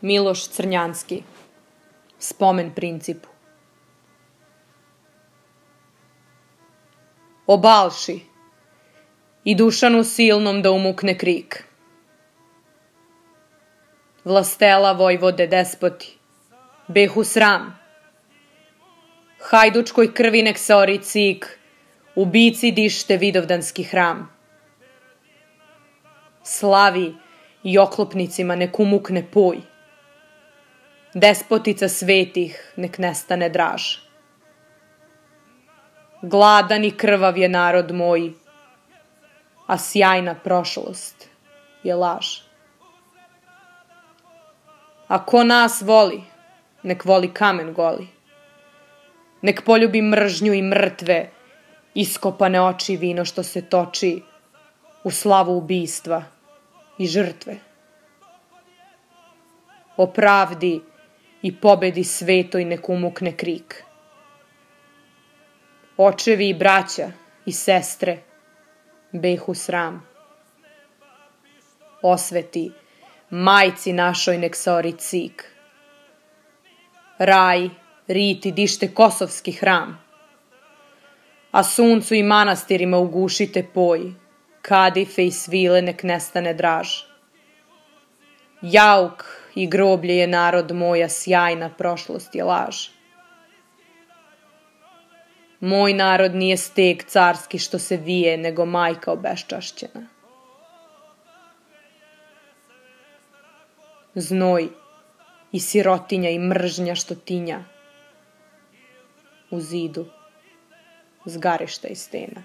Miloš Crnjanski. Spomen principu. O Balši i Dušanu silnom da umukne krik. Vlastela vojvode despoti, behu sram. Hajdučkoj krvi nek se ori cik, ubici dište vidovdanski hram. Slavi i oklopnicima nek umukne poj. Despotica svetih nek nestane draž. Gladan i krvav je narod moj, a sjajna prošlost je laž. A ko nas voli, nek voli kamen goli. Nek poljubi mržnju i mrtve, iskopane oči vino što se toči u slavu ubistva i žrtve. O pravdi i pobedi svetoj nek umukne krik. Očevi i braća i sestre behu sram. Osveti majci našoj nek se ori cik. Raj, riti dište kosovski hram. A suncu i manastirima ugušite poj. Kadife i svile nek nestane draž. Jauk i groblje je narod moja, sjajna prošlost je laž. Moj narod nije steg carski što se vije, nego majka obeščašćena. Znoj i sirotinja i mržnja što tinja u zidu zgarišta i stena.